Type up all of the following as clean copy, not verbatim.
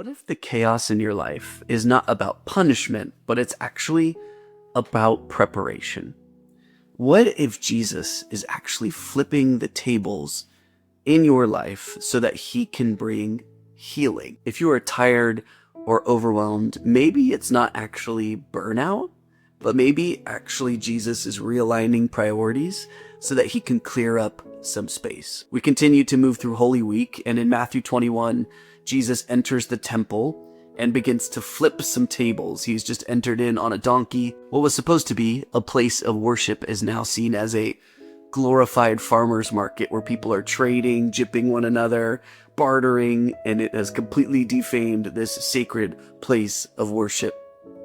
What if the chaos in your life is not about punishment, but it's actually about preparation? What if Jesus is actually flipping the tables in your life so that he can bring healing? If you are tired or overwhelmed, maybe it's not actually burnout, but maybe actually Jesus is realigning priorities so that he can clear up some space. We continue to move through Holy Week, and in Matthew 21, Jesus enters the temple and begins to flip some tables. He's just entered in on a donkey. What was supposed to be a place of worship is now seen as a glorified farmer's market where people are trading, gypping one another, bartering, and it has completely defamed this sacred place of worship.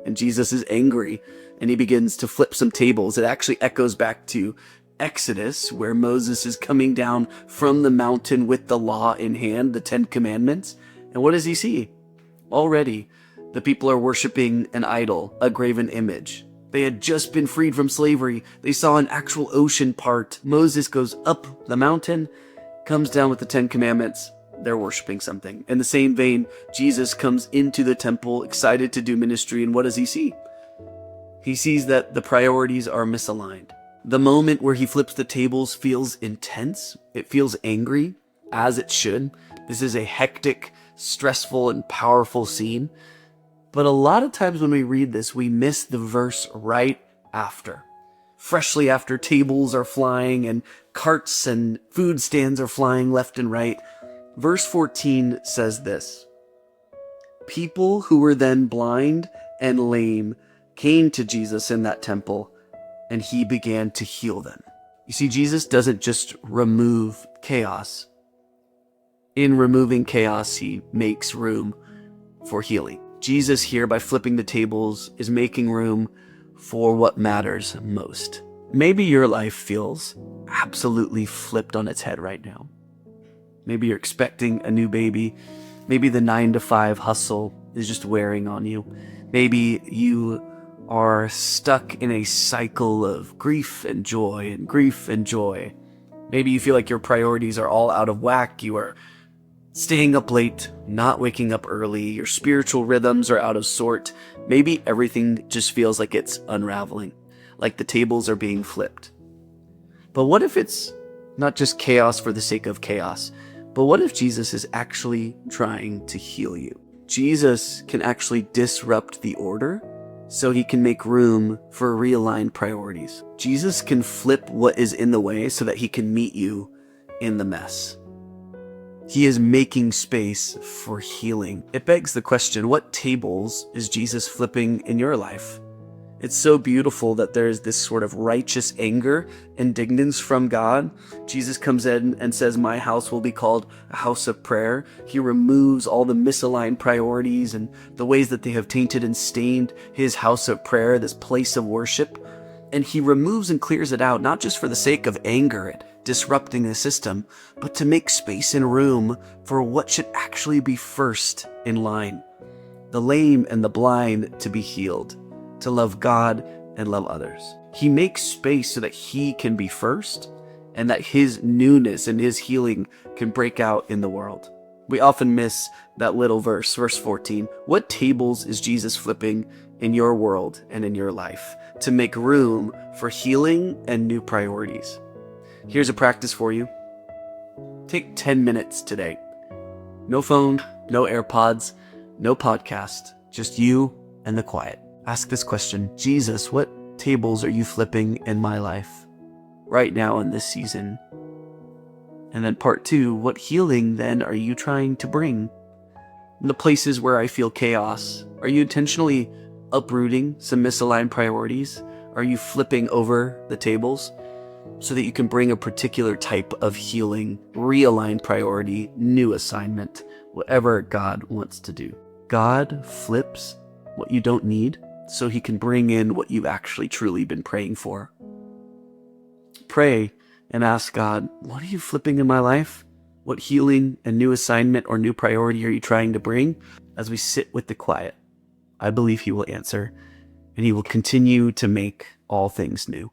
And Jesus is angry and he begins to flip some tables. It actually echoes back to Exodus, where Moses is coming down from the mountain with the law in hand, the 10 Commandments. And what does he see? Already, the people are worshiping an idol, a graven image. They had just been freed from slavery. They saw an actual ocean part. Moses goes up the mountain, comes down with the 10 Commandments. They're worshiping something. In the same vein, Jesus comes into the temple, excited to do ministry, and what does he see? He sees that the priorities are misaligned. The moment where he flips the tables feels intense. It feels angry, as it should. This is a hectic, stressful, and powerful scene. But a lot of times when we read this, we miss the verse right after. Freshly after, tables are flying and carts and food stands are flying left and right. Verse 14 says this: "People who were then blind and lame came to Jesus in that temple, and he began to heal them." You see, Jesus doesn't just remove chaos. In removing chaos, he makes room for healing. Jesus here, by flipping the tables, is making room for what matters most. Maybe your life feels absolutely flipped on its head right now. Maybe you're expecting a new baby. Maybe the 9-to-5 hustle is just wearing on you. Maybe you are stuck in a cycle of grief and joy and grief and joy. Maybe you feel like your priorities are all out of whack. You are staying up late, not waking up early. Your spiritual rhythms are out of sort. Maybe everything just feels like it's unraveling, like the tables are being flipped. But what if it's not just chaos for the sake of chaos? But what if Jesus is actually trying to heal you? Jesus can actually disrupt the order so he can make room for realigned priorities. Jesus can flip what is in the way so that he can meet you in the mess. He is making space for healing. It begs the question, what tables is Jesus flipping in your life? It's so beautiful that there's this sort of righteous anger, indignance from God. Jesus comes in and says, "My house will be called a house of prayer." He removes all the misaligned priorities and the ways that they have tainted and stained his house of prayer, this place of worship. And he removes and clears it out, not just for the sake of anger and disrupting the system, but to make space and room for what should actually be first in line. The lame and the blind to be healed, to love God and love others. He makes space so that he can be first and that his newness and his healing can break out in the world. We often miss that little verse 14. What tables is Jesus flipping in your world and in your life to make room for healing and new priorities? Here's a practice for you. Take 10 minutes today. No phone, no AirPods, no podcast, just you and the quiet. Ask this question: Jesus, what tables are you flipping in my life right now in this season? And then part 2, what healing then are you trying to bring? In the places where I feel chaos, are you intentionally uprooting some misaligned priorities? Are you flipping over the tables so that you can bring a particular type of healing, realigned priority, new assignment, whatever God wants to do? God flips what you don't need so he can bring in what you've actually truly been praying for. Pray and ask God, what are you flipping in my life? What healing and new assignment or new priority are you trying to bring? As we sit with the quiet, I believe he will answer, and he will continue to make all things new.